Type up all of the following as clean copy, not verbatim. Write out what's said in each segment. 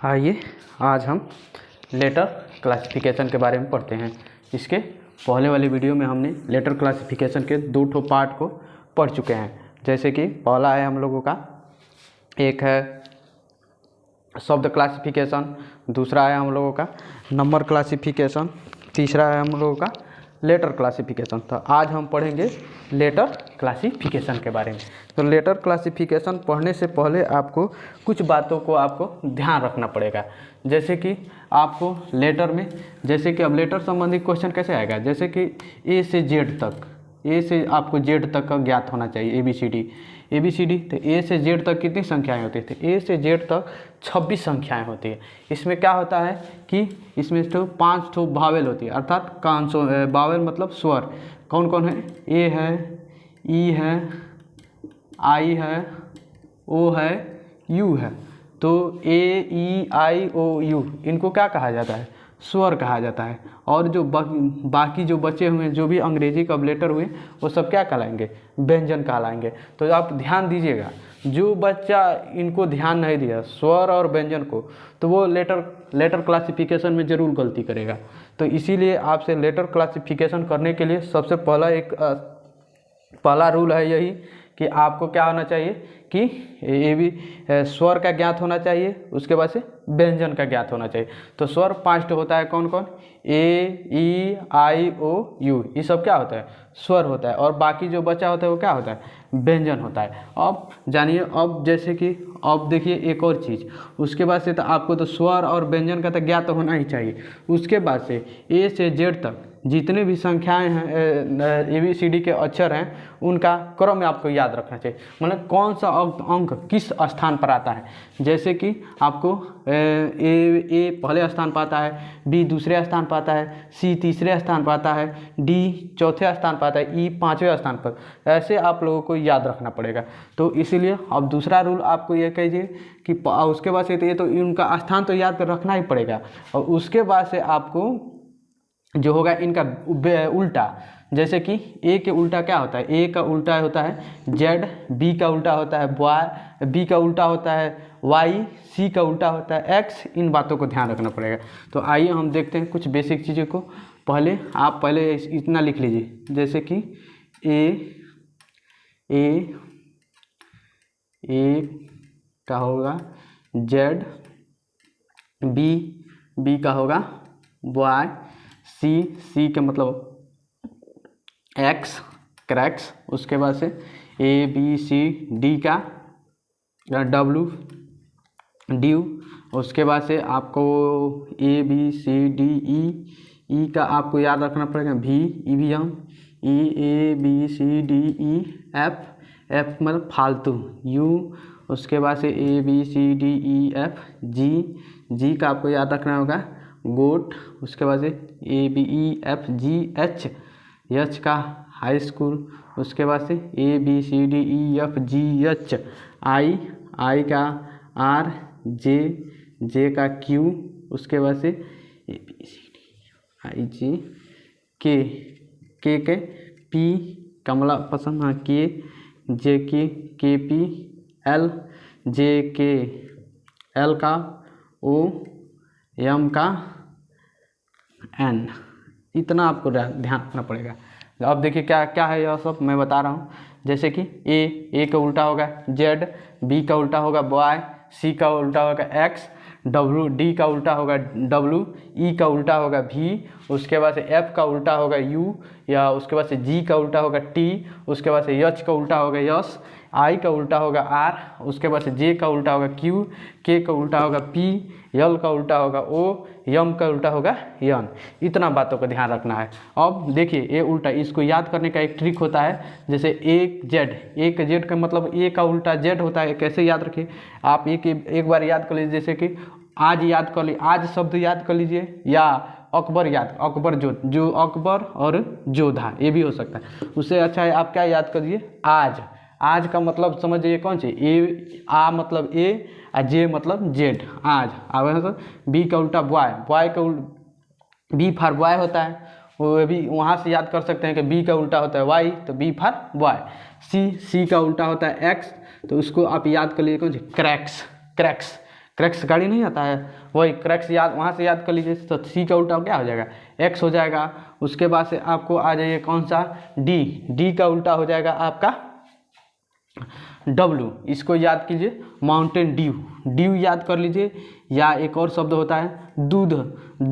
आइए आज हम लेटर क्लासिफिकेशन के बारे में पढ़ते हैं। इसके पहले वाली वीडियो में हमने लेटर क्लासिफिकेशन के दो ठो पार्ट को पढ़ चुके हैं। जैसे कि पहला है हम लोगों का, एक है शब्द क्लासिफिकेशन, दूसरा है हम लोगों का नंबर क्लासिफिकेशन, तीसरा है हम लोगों का लेटर क्लासिफिकेशन। तो आज हम पढ़ेंगे लेटर क्लासिफिकेशन के बारे में। तो लेटर क्लासिफिकेशन पढ़ने से पहले आपको कुछ बातों को आपको ध्यान रखना पड़ेगा। जैसे कि आपको लेटर में, जैसे कि अब लेटर संबंधी क्वेश्चन कैसे आएगा, जैसे कि ए से जेड तक, ए से आपको जेड तक का ज्ञात होना चाहिए, ए बी सी डी। तो ए से जेड तक कितनी संख्याएं होती है? तो ए से जेड तक 26 संख्याएं होती है। इसमें क्या होता है कि इसमें तो 5 ठो वावेल होती है, अर्थात वावेल मतलब स्वर। कौन कौन है? ए है, ई है, आई है, ओ है, यू है। तो ए, ई, आई, ओ, यू, इनको क्या कहा जाता है? स्वर कहा जाता है। और जो बाकी जो बचे हुए जो भी अंग्रेजी का लेटर हुए वो सब क्या कहलाएंगे? व्यंजन कहलाएंगे। तो आप ध्यान दीजिएगा, जो बच्चा इनको ध्यान नहीं दिया, स्वर और व्यंजन को, तो वो लेटर क्लासिफिकेशन में ज़रूर गलती करेगा। तो इसीलिए आपसे लेटर क्लासिफिकेशन करने के लिए सबसे पहला रूल है यही कि आपको क्या होना चाहिए कि ये भी स्वर का ज्ञात होना चाहिए, उसके बाद से व्यंजन का ज्ञात होना चाहिए। तो स्वर 5 होता है, कौन कौन? ए, ई, आई, ओ, यू, ये सब क्या होता है? स्वर होता है। और बाकी जो बचा होता है वो क्या होता है? व्यंजन होता है। अब जानिए, अब जैसे कि अब देखिए एक और चीज़, उसके बाद से तो आपको तो स्वर और व्यंजन का तो ज्ञात होना ही चाहिए। उसके बाद से ए से जेड तक जितने भी संख्याएं हैं, ए बी सी डी के अक्षर हैं, उनका क्रम आपको याद रखना चाहिए। मतलब कौन सा अंक किस स्थान पर आता है। जैसे कि आपको ए पहले स्थान पर आता है, बी दूसरे स्थान पर आता है, सी तीसरे स्थान पर आता है, डी चौथे स्थान पर आता है, ई 5वें स्थान पर। ऐसे आप लोगों को याद रखना पड़ेगा। तो इसीलिए अब दूसरा रूल आपको ये कहिए कि उसके बाद से तो ये तो इनका स्थान तो याद रखना ही पड़ेगा। और उसके बाद से आपको जो होगा इनका उल्टा, जैसे कि ए के उल्टा क्या होता है? ए का उल्टा होता है जेड, बी का उल्टा होता है वाई, बी का उल्टा होता है वाई, सी का उल्टा होता है एक्स। इन बातों को ध्यान रखना पड़ेगा। तो आइए हम देखते हैं कुछ बेसिक चीज़ों को। आप पहले इतना लिख लीजिए, जैसे कि ए का होगा जेड, बी का होगा वाई, सी का मतलब एक्स, क्रैक्स। उसके बाद से ए बी सी डी का डब्लू, ड्यू। उसके बाद से आपको ए बी सी डी ई का आपको याद रखना पड़ेगा V, EVM, E A B C D E F मतलब फालतू, यू। उसके बाद से A B C D E F, G का आपको याद रखना होगा गोट। उसके बाद से A B E F G H का हाई स्कूल। उसके बाद से A B C D E F G H, I का आर, जे का क्यू। उसके बाद से A B C D I जे के पी, कमला पसंद, हाँ, जे के पी, एल, जे के एल का ओ, एम का एन। इतना आपको ध्यान रखना पड़ेगा। अब देखिए क्या है यह सब मैं बता रहा हूँ। जैसे कि ए का उल्टा होगा जेड, बी का उल्टा होगा वाई, सी का उल्टा होगा एक्स, डी का उल्टा होगा डब्लू, ई का उल्टा होगा वी। उसके बाद से एफ का उल्टा होगा यू, या उसके बाद से जी का उल्टा होगा टी। उसके बाद से एच का उल्टा होगा यस, आई का उल्टा होगा आर। उसके बाद से जे का उल्टा होगा क्यू, के का उल्टा होगा पी, यल का उल्टा होगा ओ, यम का उल्टा होगा यन। इतना बातों का ध्यान रखना है। अब देखिए ए उल्टा, इसको याद करने का एक ट्रिक होता है। जैसे ए का जेड का मतलब ए का उल्टा जेड होता है। कैसे याद रखिए आप? एक बार याद कर लीजिए, जैसे कि आज याद कर लीजिए, आज शब्द याद कर लीजिए, या अकबर जो अकबर और जोधा, ये भी हो सकता है। उससे अच्छा है आप क्या याद करिए? आज का मतलब समझिए कौन सी? आ मतलब ए, जे मतलब जेड, आज। अब बी का उल्टा बॉय का बी फॉर बॉय होता है। वो भी वहाँ से याद कर सकते हैं कि बी का उल्टा होता है वाई, तो बी फॉर बॉय। सी का उल्टा होता है एक्स, तो उसको आप याद कर लीजिए कौन सी? क्रैक्स। क्रैक्स गाड़ी नहीं आता है, वही क्रैक्स याद वहाँ से याद कर लीजिए। तो सी का उल्टा क्या हो जाएगा, एक्स हो जाएगा। उसके बाद से आपको आ जाइए कौन सा, डी, डी का उल्टा हो जाएगा आपका डब्लू, इसको याद कीजिए माउंटेन ड्यू, ड्यू याद कर लीजिए। या एक और शब्द होता है दूध,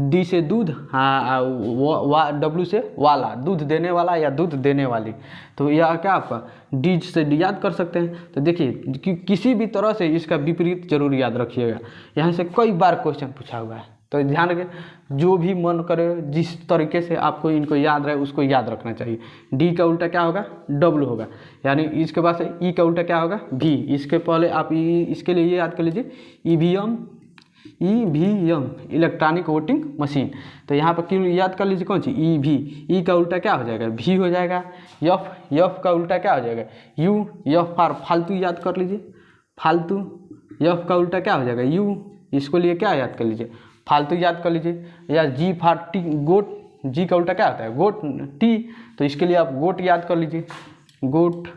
डी से दूध, हाँ डब्लू से वाला, दूध देने वाला या दूध देने वाली। तो यह क्या आपका डी से डी याद कर सकते हैं। तो देखिए किसी भी तरह से इसका विपरीत जरूर याद रखिएगा, यहाँ से कई बार क्वेश्चन पूछा हुआ है। तो ध्यान रखें, जो भी मन करे जिस तरीके से आपको इनको याद रहे उसको याद रखना चाहिए। डी का उल्टा क्या होगा, डब्लू होगा, यानी इसके बाद से ई का उल्टा क्या होगा, भी। इसके पहले आप इसके लिए ये याद कर लीजिए EVM, EVM electronic voting machine. तो यहाँ पर क्यों याद कर लीजिए कौन सी, ईवी, ई का उल्टा क्या हो जाएगा, भी हो जाएगा। एफ, एफ का उल्टा क्या हो जाएगा, यू, एफ फॉर फालतू याद कर लीजिए, फालतू। एफ का उल्टा क्या हो जाएगा, यू, इसको लिए क्या याद कर लीजिए, फालतू याद कर लीजिए। या जी फॉर टी, गोट, जी का उल्टा क्या होता है, गोट, टी, तो इसके लिए आप गोट याद कर लीजिए, गोट,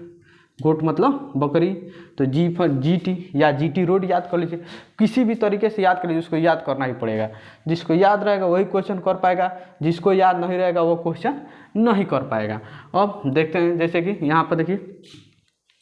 गोट मतलब बकरी। तो जी फॉर जी टी या जी टी रोड याद कर लीजिए। किसी भी तरीके से याद कर लीजिए, उसको याद करना ही पड़ेगा। जिसको याद रहेगा वही क्वेश्चन कर पाएगा, जिसको याद नहीं रहेगा वो क्वेश्चन नहीं कर पाएगा। अब देखते हैं, जैसे कि यहाँ पर देखिए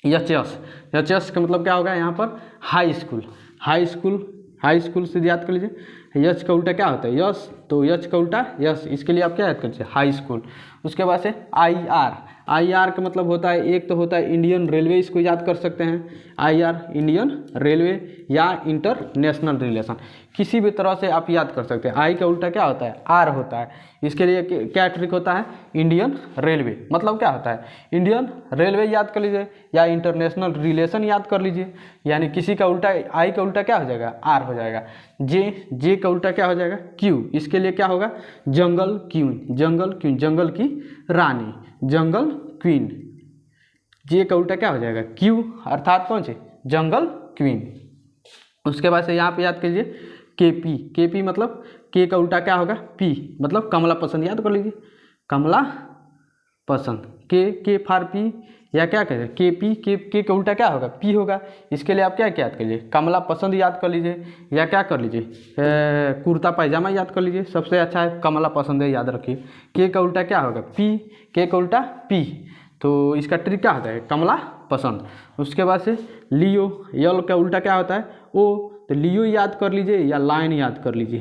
एच एस, एच एस का मतलब क्या होगा यहाँ पर, high school, high school, high school से याद कर लीजिए। यच का उल्टा क्या होता है, यस, तो यच का उल्टा यस, इसके लिए आप क्या याद कर लीजिए, हाई स्कूल। उसके बाद से आई आर, आई आर का मतलब होता है, एक तो होता है इंडियन रेलवे, इसको याद कर सकते हैं, आई आर इंडियन रेलवे या इंटरनेशनल रिलेशन, किसी भी तरह से आप याद कर सकते हैं। आई का उल्टा क्या होता है, आर होता है, इसके लिए क्या ट्रिक होता है, इंडियन रेलवे मतलब क्या होता है, इंडियन रेलवे याद कर लीजिए या इंटरनेशनल रिलेशन याद कर लीजिए। यानी किसी का उल्टा, आई का उल्टा क्या हो जाएगा, आर हो जाएगा। जे, जे का उल्टा क्या हो जाएगा, क्यू, इसके लिए क्या होगा, जंगल क्वीन, जंगल क्वीन, जंगल की रानी, जंगल क्वीन। जे का उल्टा क्या हो जाएगा, क्यू, अर्थात कौन से, जंगल क्वीन। उसके बाद से यहाँ पे याद कीजिए के पी, के पी मतलब के का उल्टा क्या होगा, पी, मतलब कमला पसंद याद कर लीजिए, कमला पसंद। के फॉर पी या क्या कहें, के पी, के का उल्टा क्या होगा, पी होगा। इसके लिए आप क्या याद कर लीजिए, कमला पसंद याद कर लीजिए, या क्या कर लीजिए, कुर्ता पैजामा याद कर लीजिए, सबसे अच्छा है कमला पसंद है, याद रखिए। के का उल्टा क्या होगा, पी, के का उल्टा पी, तो इसका ट्रिक क्या होता है, कमला पसंद। उसके बाद से लियो, यल का उल्टा क्या होता है, ओ, तो लियो याद कर लीजिए या लाइन याद कर लीजिए,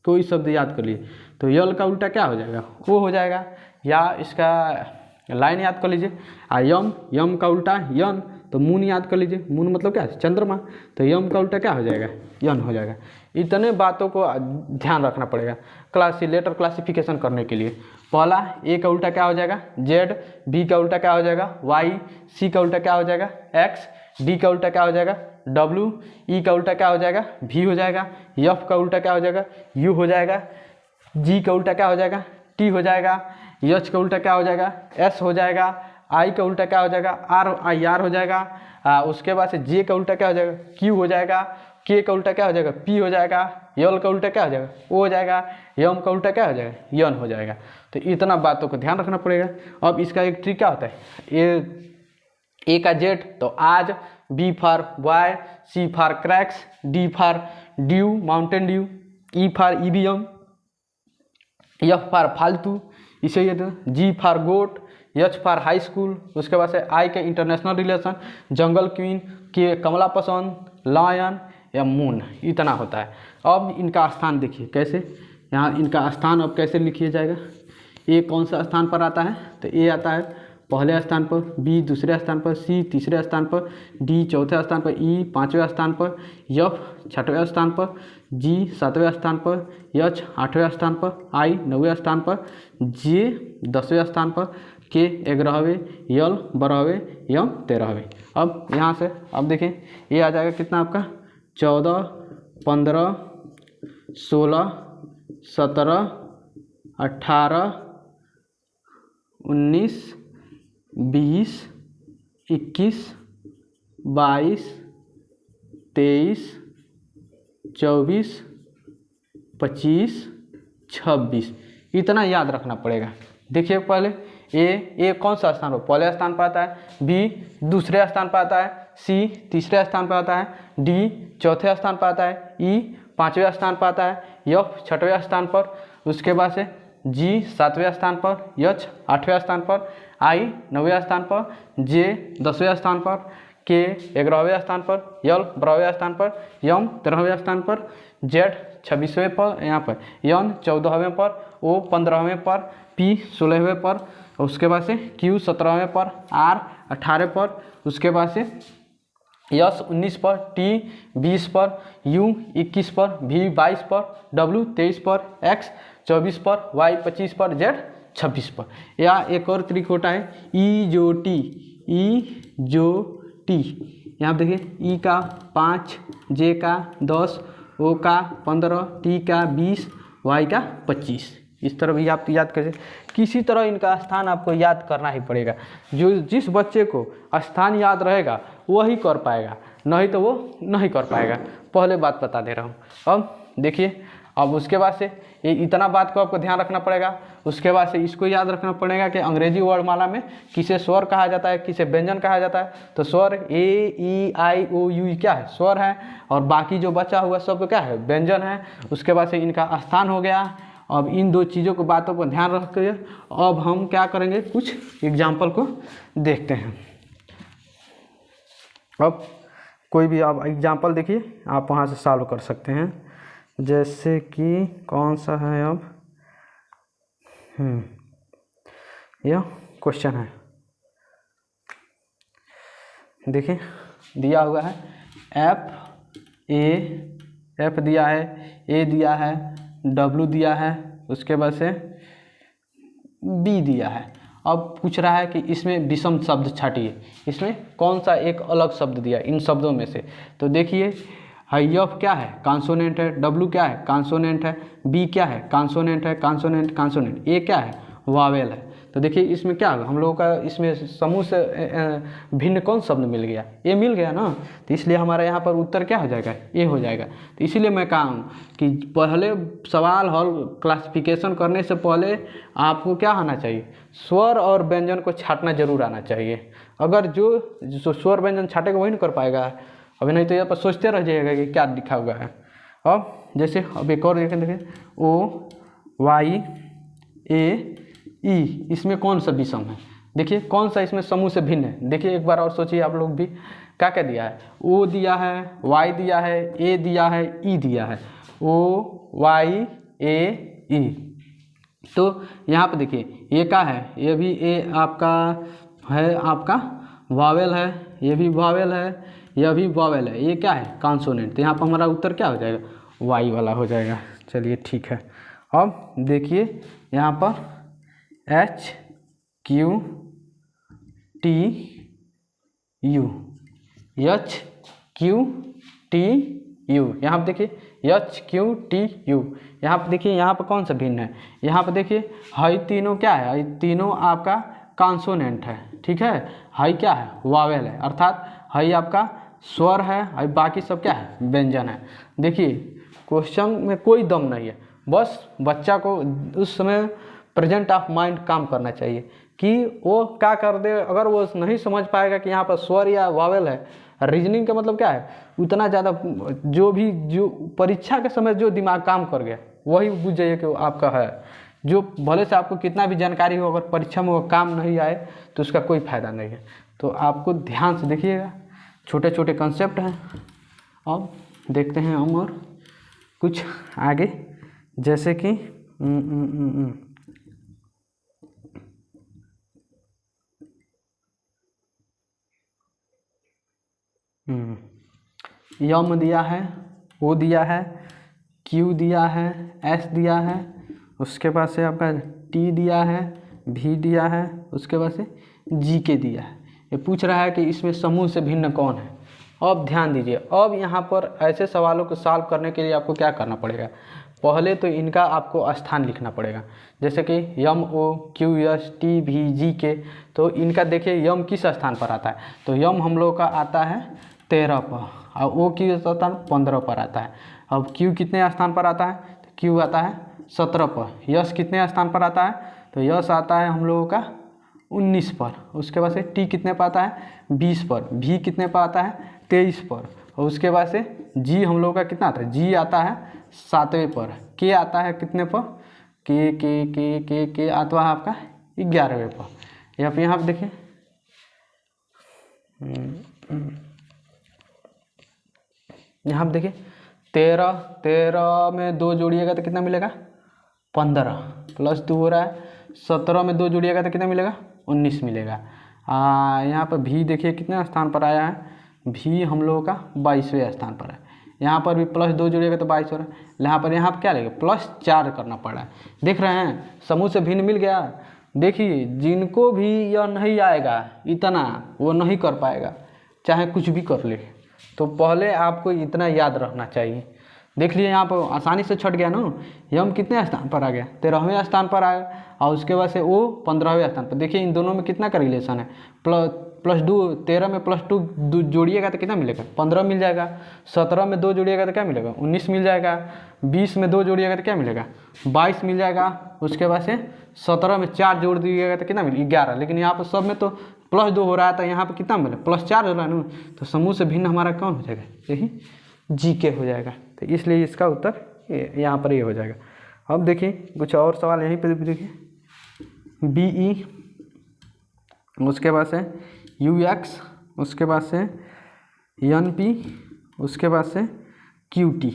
कोई शब्द याद कर लीजिए। तो यल का उल्टा क्या हो जाएगा, ओ हो जाएगा, या इसका लाइन याद कर लीजिए। यम, यम का उल्टा यन, तो मून याद कर लीजिए, मून मतलब क्या है, चंद्रमा, तो यम का उल्टा क्या हो जाएगा, यन हो जाएगा। इतने बातों को ध्यान रखना पड़ेगा लेटर क्लासिफिकेशन करने के लिए। पहला ए का उल्टा क्या हो जाएगा, जेड, बी का उल्टा क्या हो जाएगा, वाई, सी का उल्टा क्या हो जाएगा, एक्स, डी का उल्टा क्या हो जाएगा, डब्ल्यू, ई का उल्टा क्या हो जाएगा, भी हो जाएगा, एफ का उल्टा क्या हो जाएगा, यू हो जाएगा, जी का उल्टा क्या हो जाएगा, टी हो जाएगा, एच का उल्टा क्या हो जाएगा, एस हो जाएगा, आई का उल्टा क्या हो जाएगा, आर, आई आर हो जाएगा। उसके बाद से जे का उल्टा क्या हो जाएगा, क्यू हो जाएगा, के का उल्टा क्या हो जाएगा, पी हो जाएगा, यल का उल्टा क्या हो जाएगा, ओ हो जाएगा, यम का उल्टा क्या हो जाएगा, यन हो जाएगा। तो इतना बातों को ध्यान रखना पड़ेगा। अब इसका एक ट्रिक क्या होता है, ए का जेड, तो आज, B for boy, C for cracks, D for dew, Mountain Dew, E for EVM, F for फालतू, इसे ये G for goat, H for high school. उसके बाद से आई के इंटरनेशनल रिलेशन, जंगल क्वीन, के कमला पसंद, लायन या मून, इतना होता है। अब इनका स्थान देखिए कैसे, यहाँ इनका स्थान अब कैसे लिखिए जाएगा। ए कौन सा स्थान पर आता है, तो ए आता है पहले स्थान पर, बी दूसरे स्थान पर, सी तीसरे स्थान पर, डी चौथे स्थान पर, ई पाँचवें स्थान पर, एफ छठवें स्थान पर, जी सातवें स्थान पर, एच आठवें स्थान पर, आई नौवें स्थान पर, जे 10वें स्थान पर, के 11वें, यल 12वें, यम 13वें। अब यहाँ से अब देखें ये आ जाएगा कितना आपका 14, 15, 16, 17, 18, 19, 20, 21, 22, 23, 24, 25, 26, इतना याद रखना पड़ेगा। देखिए पहले ए कौन सा स्थान पर, पहले स्थान पर आता है, बी दूसरे स्थान पर आता है, सी तीसरे स्थान पर आता है, डी चौथे स्थान पर आता है, ई 5वें स्थान पर आता है, एफ 6वें स्थान पर, उसके बाद से जी 7वें स्थान पर, एच 8वें स्थान पर, आई 9वें स्थान पर, जे 10वें स्थान पर, के 11वें स्थान पर, एल 12वें स्थान पर, एम 13वें स्थान पर, जेड 26वें पर यहाँ पर, एन 14वें पर, ओ 15वें पर, पी 16वें पर, उसके बाद से क्यू 17वें पर, आर 18 पर, उसके बाद से यस 19 पर, टी 20 पर, यू 21 पर, वी 22 पर, डब्ल्यू 23 पर, एक्स 24 पर, वाई 25 पर, जेड 26 पर। या एक और ट्रिक होता है ई जो टी, ई जो टी, यहाँ देखिए ई का 5, जे का 10, ओ का 15, टी का 20, वाई का 25। इस तरह भी आप याद कर, किसी तरह इनका स्थान आपको याद करना ही पड़ेगा। जो जिस बच्चे को स्थान याद रहेगा वही कर पाएगा, नहीं तो वो नहीं कर पाएगा। पहले बात बता दे रहा हूँ। अब देखिए, अब उसके बाद से ये इतना बात को आपको ध्यान रखना पड़ेगा। उसके बाद से इसको याद रखना पड़ेगा कि अंग्रेजी वर्णमाला में किसे स्वर कहा जाता है, किसे व्यंजन कहा जाता है। तो स्वर ए, ई, आई, ओ, यू क्या है, स्वर है, और बाकी जो बचा हुआ सब क्या है, व्यंजन है। उसके बाद से इनका स्थान हो गया। अब इन दो चीज़ों को, बातों को ध्यान रख कर अब हम क्या करेंगे, कुछ एग्जाम्पल को देखते हैं। अब कोई भी आप एग्जाम्पल देखिए, आप वहाँ से सॉल्व कर सकते हैं। जैसे कि कौन सा है, अब यह क्वेश्चन है, देखिए दिया हुआ है एफ दिया है, ए दिया है, डब्ल्यू दिया है, उसके बाद से बी दिया है। अब पूछ रहा है कि इसमें विषम शब्द छाटिए, इसमें कौन सा एक अलग शब्द दिया इन शब्दों में से। तो देखिए, एफ क्या है, कॉन्सोनेंट है, डब्ल्यू क्या है, कॉन्सोनेंट है, बी क्या है, कॉन्सोनेंट है, कॉन्सोनेंट, ए क्या है, वावेल है। तो देखिए इसमें क्या होगा, हम लोगों का इसमें समूह से भिन्न कौन शब्द मिल गया, ए मिल गया ना। तो इसलिए हमारा यहाँ पर उत्तर क्या हो जाएगा, ए हो जाएगा। तो इसीलिए मैं कहा हूँ कि पहले सवाल हल क्लासिफिकेशन करने से पहले आपको क्या आना चाहिए, स्वर और व्यंजन को छाटना जरूर आना चाहिए। अगर जो स्वर व्यंजन छाटेगा वही नहीं कर पाएगा, अभी नहीं तो यहाँ पर सोचते रह जाएगा कि क्या लिखा हुआ है। अब जैसे अब एक और देखें, ओ वाई ए ई, इसमें कौन सा विषम है, देखिए कौन सा इसमें समूह से भिन्न है। देखिए एक बार और सोचिए आप लोग भी, क्या क्या दिया है, ओ दिया है, वाई दिया है, ए दिया है, ई दिया है, ओ वाई ए ई। तो यहाँ पे देखिए ये क्या है, ये भी ए आपका है, आपका वावेल है, ये भी वावेल है, यह भी वावेल है, ये क्या है, कॉन्सोनेंट। तो यहाँ पर हमारा उत्तर क्या हो जाएगा, वाई वाला हो जाएगा। चलिए ठीक है। अब देखिए यहाँ पर H Q T U, H Q T U, यहाँ पर देखिए एच क्यू टी यू। यहाँ पर देखिए, यहाँ पर कौन सा भिन्न है, यहाँ पर देखिए हाई तीनों क्या है, तीनों आपका कॉन्सोनेंट है, ठीक है। हाई क्या है, वावेल है, अर्थात हाई आपका स्वर है, हाई बाकी सब क्या है, व्यंजन है। देखिए क्वेश्चन में कोई दम नहीं है, बस बच्चा को उस समय प्रेजेंट ऑफ माइंड काम करना चाहिए कि वो क्या कर दे। अगर वो नहीं समझ पाएगा कि यहाँ पर स्वर या वावेल है, रीजनिंग का मतलब क्या है, उतना ज़्यादा जो परीक्षा के समय जो दिमाग काम कर गया वही बुझ जाइए कि वो आपका है। जो भले से आपको कितना भी जानकारी हो, अगर परीक्षा में वो काम नहीं आए तो उसका कोई फायदा नहीं है। तो आपको ध्यान से देखिएगा, छोटे छोटे कंसेप्ट हैं। अब देखते हैं हम और कुछ आगे, जैसे कि यम दिया है, ओ दिया है, क्यू दिया है, एस दिया है, उसके बाद से आपका टी दिया है, भी दिया है, उसके बाद से जी के दिया है। ये पूछ रहा है कि इसमें समूह से भिन्न कौन है। अब ध्यान दीजिए, अब यहाँ पर ऐसे सवालों को सॉल्व करने के लिए आपको क्या करना पड़ेगा, पहले तो इनका आपको स्थान लिखना पड़ेगा। जैसे कि यम ओ क्यू एस टी भी जी के, तो इनका देखिए यम किस स्थान पर आता है, तो यम हम लोग का आता है 13 पर, और ओ किस स्थान 15 पर आता है। अब क्यू कितने स्थान पर आता है, तो क्यू आता है 17 पर। यस कितने स्थान पर आता है, तो यस आता है हम लोगों का 19 पर। उसके बाद से टी कितने पर आता है, 20 पर। भी कितने पर आता है, 23 पर। और उसके बाद से जी हम लोग का कितना आता है, जी आता है 7वें पर, के आता है कितने पर, के आता है आपका 11वें पर। यहाँ पे देखिए यहाँ पे देखिए 13 में 2 जोड़िएगा तो कितना मिलेगा 15 प्लस 2 हो रहा है, 17 में 2 जोड़िएगा तो कितना मिलेगा 19 मिलेगा। यहाँ पर भी देखिए कितने स्थान पर आया है, भी हम लोगों का 22वें स्थान पर है। यहाँ पर भी प्लस 2 जोड़िएगा तो 22 हो रहा है। यहाँ पर क्या लगेगा +4 करना पड़ रहा है। देख रहे हैं समूह से भिन्न मिल गया। देखिए जिनको भी यह नहीं आएगा इतना वो नहीं कर पाएगा, चाहे कुछ भी कर ले। तो पहले आपको इतना याद रखना चाहिए। देख लिए यहाँ पर आसानी से छट गया ना, यम कितने स्थान पर आ गया 13वें स्थान पर आया, और उसके बाद से वो 15वें स्थान पर। देखिए इन दोनों में कितना का रिलेशन है, +2 13 में +2 जोड़िएगा तो कितना मिलेगा 15 मिल जाएगा, 17 में 2 जोड़िएगा तो क्या मिलेगा 19 मिल जाएगा, 20 में 2 जोड़िएगा तो क्या मिलेगा 22 मिल जाएगा। उसके बाद से 17 में 4 जोड़ दीजिएगा तो कितना मिलेगा 11। लेकिन यहाँ पर सब में तो +2 हो रहा है, तो यहाँ पर कितना मिलेगा +4 हो रहा है ना, तो समूह से भिन्न हमारा कौन हो जाएगा, यही जी के हो जाएगा। तो इसलिए इसका उत्तर यहाँ पर ये हो जाएगा। अब देखिए कुछ और सवाल यहीं पर भी देखिए, BE, उसके बाद से UX, उसके बाद से NP, उसके बाद से QT।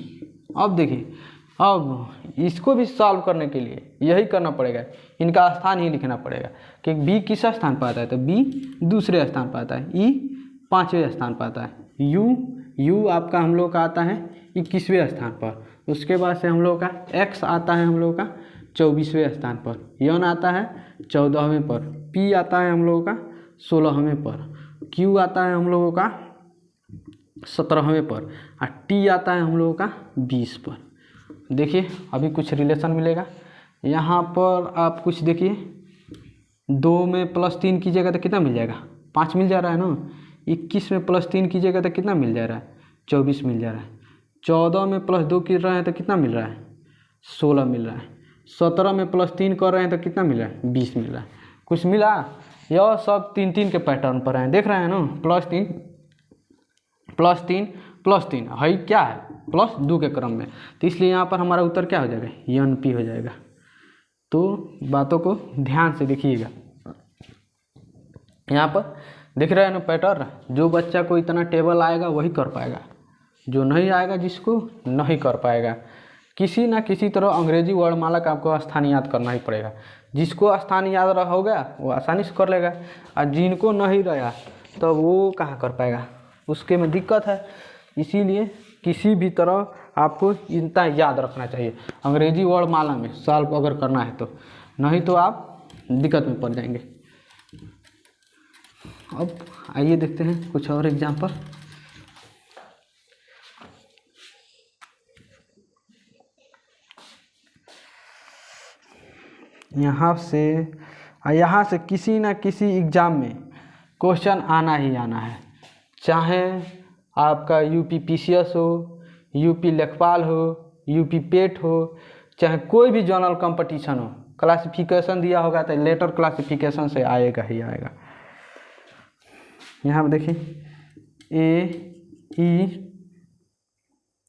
अब देखिए अब इसको भी सॉल्व करने के लिए यही करना पड़ेगा, इनका स्थान ही लिखना पड़ेगा कि B किस स्थान पर आता है, तो B दूसरे स्थान पर आता है, E 5वें स्थान पर आता है, U आपका हम लोग का आता है 21वें स्थान पर। उसके बाद से हम लोग का X आता है हम लोग का 24वें स्थान पर, N आता है 14वें पर, P आता है हम लोगों का 16वें पर, Q आता है हम लोगों का 17वें पर, और T आता है हम लोगों का 20 पर। देखिए अभी कुछ रिलेशन मिलेगा यहाँ पर। आप कुछ देखिए 2 में +3 कीजिएगा तो कितना मिल जाएगा 5 मिल जा रहा है ना, 21 में +3 कीजिएगा तो कितना मिल जा रहा है 24 मिल जा रहा है, 14 में +2 कर रहे हैं तो कितना मिल रहा है 16 मिल रहा है, 17 में +3 कर रहे हैं तो कितना मिल रहा है 20 मिल रहा है। कुछ मिला, यह सब 3-3 के पैटर्न पर हैं, देख रहे हैं ना, +3 है क्या है +2 के क्रम में। तो इसलिए यहाँ पर हमारा उत्तर क्या हो जाएगा NP हो जाएगा। तो बातों को ध्यान से देखिएगा। यहाँ पर दिख रहा है ना पैटर्न, जो बच्चा को इतना टेबल आएगा वही कर पाएगा, जो नहीं आएगा जिसको नहीं कर पाएगा। किसी ना किसी तरह अंग्रेजी वर्णमाला का आपको स्थान याद करना ही पड़ेगा। जिसको स्थान याद रहा होगा वो आसानी से कर लेगा, और जिनको नहीं रहा तो वो कहाँ कर पाएगा, उसके में दिक्कत है। इसीलिए किसी भी तरह आपको इतना याद रखना चाहिए अंग्रेजी वर्णमाला में सॉल्व अगर करना है, तो नहीं तो आप दिक्कत में पड़ जाएंगे। अब आइए देखते हैं कुछ और एग्जाम्पल। यहाँ से किसी ना किसी एग्ज़ाम में क्वेश्चन आना ही आना है, चाहे आपका यूपी PCS हो, यूपी लेखपाल हो, यूपी पेट हो, चाहे कोई भी जनरल कंपटीशन हो, क्लासिफिकेशन दिया होगा तो लेटर क्लासिफिकेशन से आएगा ही आएगा। यहाँ पर देखिए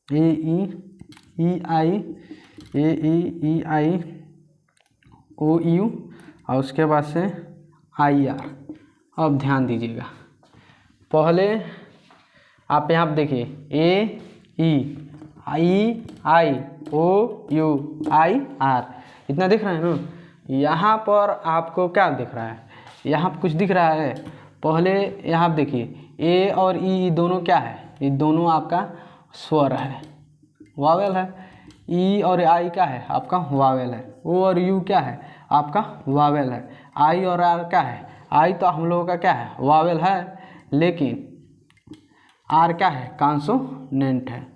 AEEI OU और उसके बाद से IR। अब ध्यान दीजिएगा, पहले आप यहाँ पर देखिए AEIOUIR इतना दिख रहा है ना। यहाँ पर आपको क्या दिख रहा है, यहाँ पर कुछ दिख रहा है। पहले यहाँ पर देखिए A और E दोनों क्या है, ये दोनों आपका स्वर है, वावेल है। E और I क्या है आपका वावेल है। O और U क्या है आपका वावेल है। I और R क्या है, I तो हम लोगों का क्या है वावेल है, लेकिन R क्या है कॉन्सोनेंट है।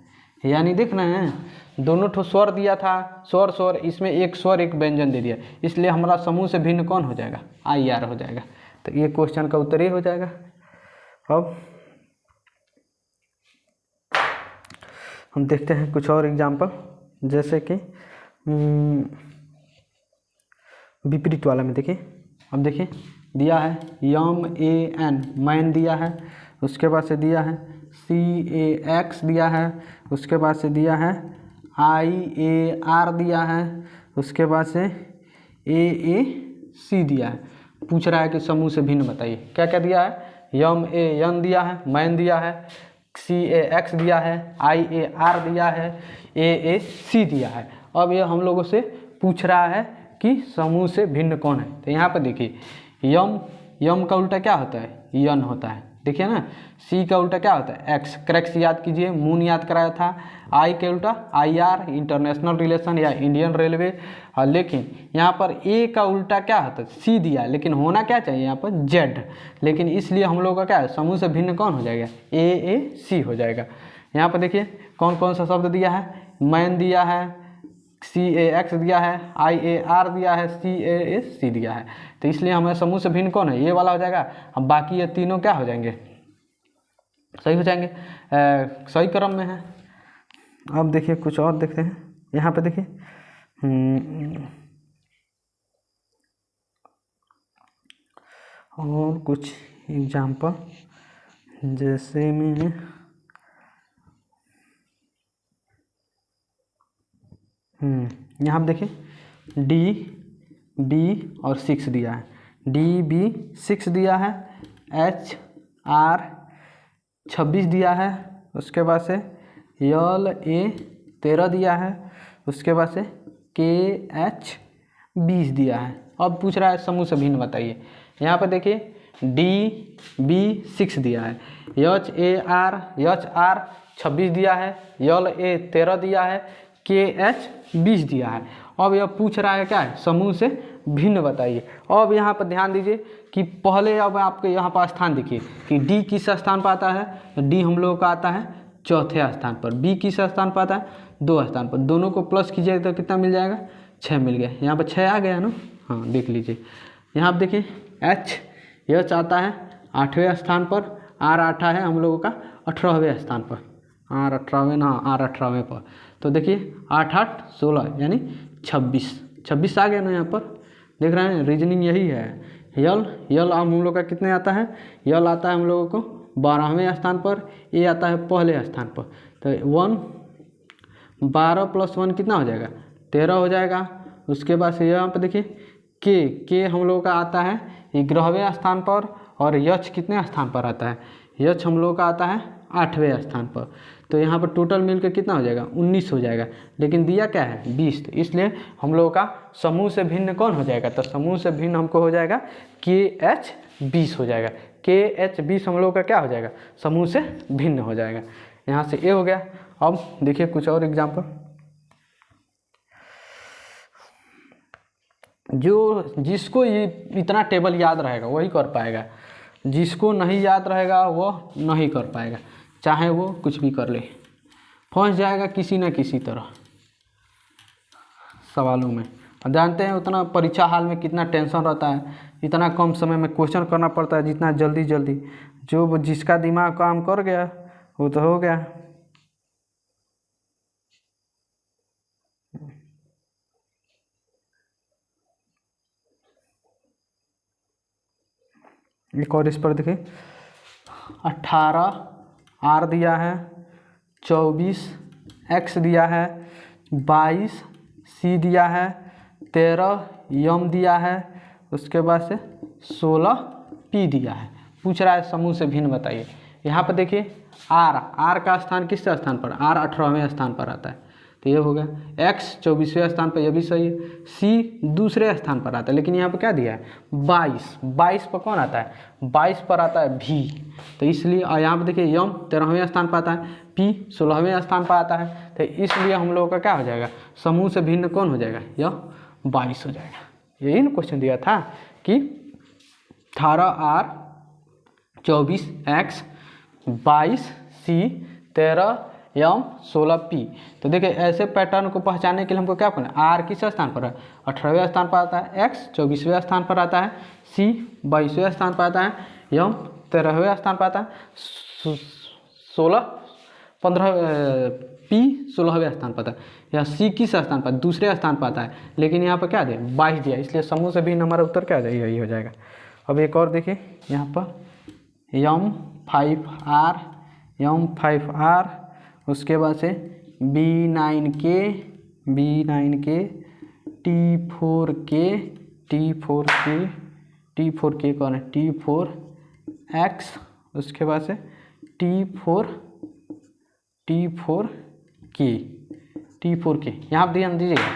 यानी देख रहे हैं दोनों ठो स्वर दिया था, स्वर, इसमें एक स्वर एक व्यंजन दे दिया, इसलिए हमारा समूह से भिन्न कौन हो जाएगा IR हो जाएगा। तो ये क्वेश्चन का उत्तर ये हो जाएगा। अब हम देखते हैं कुछ और एग्जाम्पल, जैसे कि विपरीत वाला में देखिए। अब देखिए दिया है YAN मैन दिया है, उसके बाद से दिया है CAX दिया है, उसके बाद से दिया है IAR दिया है, उसके बाद से AAC दिया है। पूछ रहा है कि समूह से भिन्न बताइए। क्या क्या दिया है? MAN दिया है, मैन दिया है, CAX दिया है, IAR दिया है, AAC दिया है। अब ये हम लोगों से पूछ रहा है कि समूह से भिन्न कौन है। तो यहाँ पर देखिए यम का उल्टा क्या होता है? यन होता है। देखिए ना, सी का उल्टा क्या होता है? एक्स। क्रैक्स याद कीजिए, मून याद कराया था। आई के उल्टा IR, इंटरनेशनल रिलेशन या इंडियन रेलवे। लेकिन यहाँ पर ए का उल्टा क्या होता है? सी दिया, लेकिन होना क्या चाहिए यहाँ पर? जेड। लेकिन इसलिए हम लोगों का क्या है? समूह से भिन्न कौन हो जाएगा? AAC हो जाएगा। यहाँ पर देखिए कौन कौन सा शब्द दिया है? मैन दिया है, CAX दिया है, IAR दिया है, CAC दिया है। तो इसलिए हमें समूह से भिन्न कौन है? ये वाला हो जाएगा। अब बाकी ये तीनों क्या हो जाएंगे? सही हो जाएंगे, सही क्रम में है। अब देखिए कुछ और देखते हैं। यहाँ पे देखिए और कुछ एग्जाम्पल, जैसे में यहाँ पे देखिए D और 6 दिया है, DB 6 दिया है, HR 26 दिया है, उसके बाद से LA 13 दिया है, उसके बाद से KH 20 दिया है। अब पूछ रहा है समूह से भिन्न बताइए। यहाँ पर देखिए DB 6 दिया है, HR 26 दिया है, LA 13 दिया है, KH 20 दिया है। अब यह पूछ रहा है क्या है? समूह से भिन्न बताइए। अब यहाँ पर ध्यान दीजिए कि पहले अब आपके यहाँ पर स्थान देखिए कि D किस स्थान पर आता है? D हम लोगों का आता है चौथे स्थान पर। B किस स्थान पर आता है? 2 स्थान पर। दोनों को प्लस कीजिए तो कितना मिल जाएगा? 6 मिल गया। यहाँ पर 6 आ गया ना? हाँ, देख लीजिए। यहाँ पर देखिए H आता है 8वें स्थान पर, R आता है हम लोगों का 18वें स्थान पर, R 18वें पर। तो देखिए 8 8 16 यानी 26 आ गया ना? यहाँ पर देख रहे हैं, रीजनिंग यही है। यल हम लोग का कितने आता है? यल आता है हम लोगों को 12वें स्थान पर, ए आता है पहले स्थान पर। तो 12 + 1 कितना हो जाएगा? 13 हो जाएगा। उसके बाद से यहाँ पर देखिए के हम लोगों का आता है 11वें स्थान पर, और यच कितने स्थान पर आता है? यच हम लोगों का आता है 8वें स्थान पर। तो यहाँ पर टोटल मिलकर कितना हो जाएगा? 19 हो जाएगा। लेकिन दिया क्या है? 20। तो इसलिए हम लोगों का समूह से भिन्न कौन हो जाएगा? तो समूह से भिन्न हमको हो जाएगा KH 20 हो जाएगा। KH 20 हम लोगों का क्या हो जाएगा? समूह से भिन्न हो जाएगा। यहाँ से ए हो गया। अब देखिए कुछ और एग्जाम्पल। जिसको ये इतना टेबल याद रहेगा वही कर पाएगा, जिसको नहीं याद रहेगा वह नहीं कर पाएगा, चाहे वो कुछ भी कर ले, फंस जाएगा किसी न किसी तरह सवालों में। जानते हैं उतना परीक्षा हाल में कितना टेंशन रहता है, इतना कम समय में क्वेश्चन करना पड़ता है, जितना जल्दी जो जिसका दिमाग काम कर गया वो तो हो गया। एक और इस पर देखिए 18 R दिया है, 24 X दिया है, 22 C दिया है, 13 M दिया है, उसके बाद से 16 P दिया है। पूछ रहा है समूह से भिन्न बताइए। यहाँ पर देखिए R का स्थान किस स्थान पर? R 18वें स्थान पर आता है, तो ये हो गया। X 24वें स्थान पर, यह भी सही है। C दूसरे स्थान पर आता है, लेकिन यहाँ पर क्या दिया है? 22 पर कौन आता है? 22 पर आता है V। तो इसलिए यहाँ पर देखिए M 13वें स्थान पर आता है, P 16वें स्थान पर आता है। तो इसलिए हम लोगों का क्या हो जाएगा? समूह से भिन्न कौन हो जाएगा? यह 22 हो जाएगा। यही ना क्वेश्चन दिया था कि 18 R 24 X 22 C 13 M 16 P। तो देखिए ऐसे पैटर्न को पहचानने के लिए हमको क्या करना है? R किस स्थान पर है? 18वें स्थान पर आता है, X 24वें स्थान पर आता है, C 22वें स्थान पर आता है, M 13वें स्थान पर आता है, 15 P 16वें स्थान पर आता है। या C किस स्थान पर? दूसरे स्थान पर आता है, लेकिन यहाँ पर क्या दिया? 22 दिया, इसलिए समूह से भी हमारा उत्तर क्या जाएगा? यही हो जाएगा। अब एक और देखिए यहाँ पर M 5 R M5R, उसके बाद से B9K T4K कौन है, T4X, उसके बाद से T4K यहाँ पर ध्यान दीजिएगा।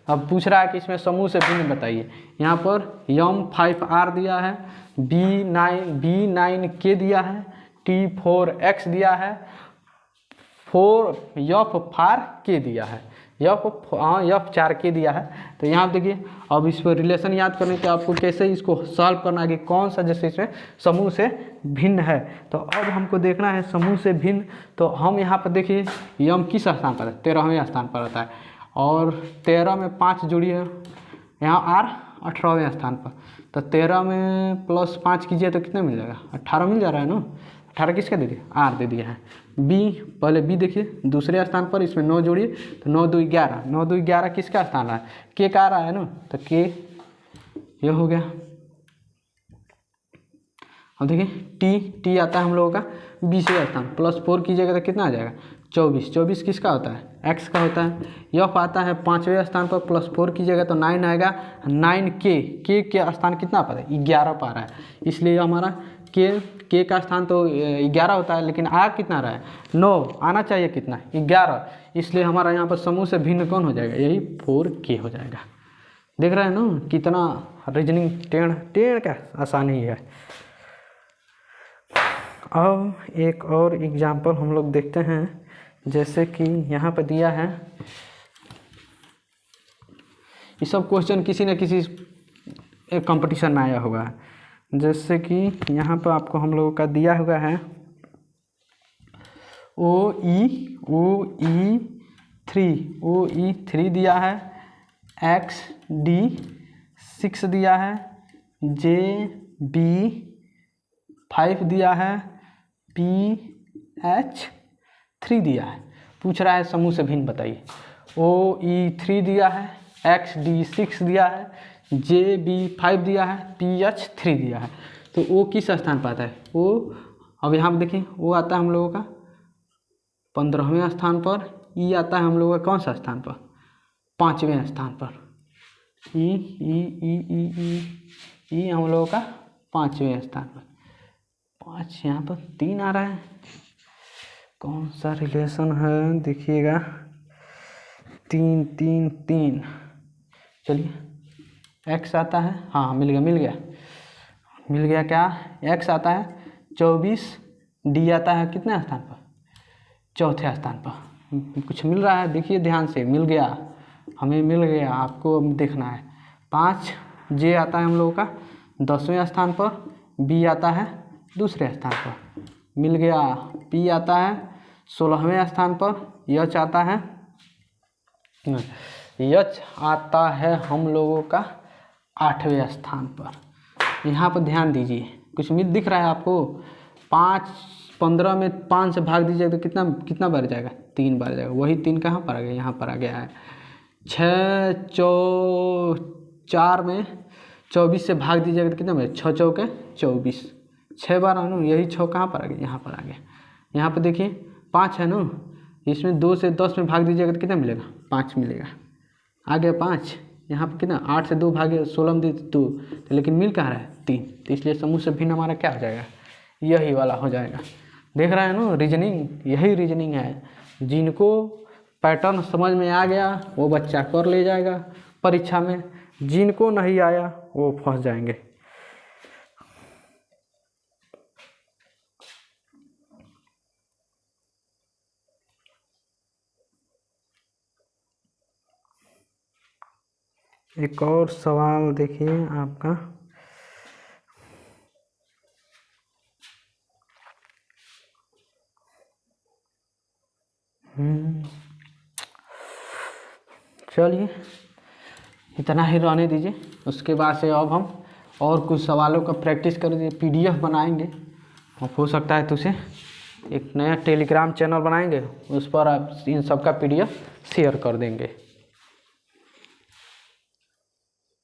अब पूछ रहा है कि इसमें समूह से भिन्न बताइए। यहाँ पर M5R दिया है, B9K दिया है, T4X दिया है, F4K दिया है, F4K दिया है। तो यहाँ देखिए, अब इस पर रिलेशन याद करने के आपको कैसे इसको सॉल्व करना है कि कौन सा जैसे इसमें समूह से भिन्न है। तो अब हमको देखना है समूह से भिन्न। तो हम यहाँ पर देखिए यम किस स्थान पर है, 13वें स्थान पर रहता है, और 13 में 5 जोड़ी है, यहाँ R 18वें स्थान पर। तो 13 में प्लस 5 कीजिए तो कितने मिल जाएगा, 18 मिल जा रहा है ना। 18 किसका दे दिया, R दे दिया है। B, पहले B देखिए दूसरे स्थान पर, इसमें 9 जोड़िए तो 9 2 11, 9 2 11 किसका स्थान है, K का आ रहा है ना, तो K ये हो गया। अब देखिए T आता है हम लोगों का 20वें स्थान, प्लस 4 कीजिएगा तो कितना आ जाएगा, 24। 24 किसका होता है, X का होता है। F आता है 5वें स्थान पर, प्लस 4 कीजिएगा तो 9 आएगा। 9K के स्थान कितना पर है, 11 पर आ रहा है, इसलिए हमारा K का स्थान तो 11 होता है, लेकिन आ कितना रहा है, 9 आना चाहिए, कितना 11, इसलिए हमारा यहाँ पर समूह से भिन्न कौन हो जाएगा, यही 4K हो जाएगा। देख रहे हैं ना कितना रीजनिंग टेढ़ का आसानी है। अब एक और एग्जाम्पल हम लोग देखते हैं, जैसे कि यहाँ पर दिया है, ये सब क्वेश्चन किसी न किसी एक कंपटीशन में आया होगा। जैसे कि यहाँ पर आपको हम लोगों का दिया हुआ है OE3 दिया है, XD6 दिया है, JB5 दिया है, PH3 दिया है। पूछ रहा है समूह से भिन्न बताइए। OE3 दिया है, XD6 दिया है, JB5 दिया है, PH3 दिया है। तो O किस स्थान पर आता है, O अब यहाँ पर देखिए O आता है हम लोगों का 15वें स्थान पर, E आता है हम लोगों का कौन सा स्थान पर, 5वें स्थान पर। E हम लोगों का 5वें स्थान पर, 5 यहाँ पर 3 आ रहा है, कौन सा रिलेशन है देखिएगा, 3 चलिए X आता है, हाँ मिल गया क्या, X आता है 24, D आता है कितने स्थान पर, 4थे स्थान पर। कुछ मिल रहा है देखिए ध्यान से, मिल गया, हमें मिल गया, आपको देखना है। 5 J आता है हम लोगों का 10वें स्थान पर, B आता है दूसरे स्थान पर, मिल गया। P आता है 16वें स्थान पर, H आता है हम लोगों का 8वें स्थान पर। यहाँ पर ध्यान दीजिए, कुछ मिल दिख रहा है आपको, 15 में 5 से भाग दीजिए तो कितना बार जाएगा, 3 बार जाएगा। वही 3 कहाँ पर आ गया, यहाँ पर आ गया है। 4 में 24 से भाग दीजिएगा तो कितना बचे, 6 चौके 24, 6 बार है ना, यही 6 कहाँ पर आ गया, यहाँ पर आ गया। यहाँ पर देखिए 5 है ना, इसमें 2 से 10 में भाग दीजिएगा तो कितना मिलेगा, 5 मिलेगा, आ गया 5। यहाँ पर कितना, 8 से 2 भागे 16 में 2, तो लेकिन मिल कहाँ रहा है, 3, तो इसलिए समूह से भिन्न हमारा क्या हो जाएगा, यही वाला हो जाएगा। देख रहे हैं ना रीजनिंग, यही रीजनिंग है। जिनको पैटर्न समझ में आ गया वो बच्चा कर ले जाएगा परीक्षा में, जिनको नहीं आया वो फंस जाएंगे। एक और सवाल देखिए आपका, चलिए इतना ही रहने दीजिए। उसके बाद से अब हम और कुछ सवालों का प्रैक्टिस करेंगे, PDF बनाएंगे, और हो सकता है तो उसे एक नया टेलीग्राम चैनल बनाएंगे, उस पर आप इन सब का PDF शेयर कर देंगे।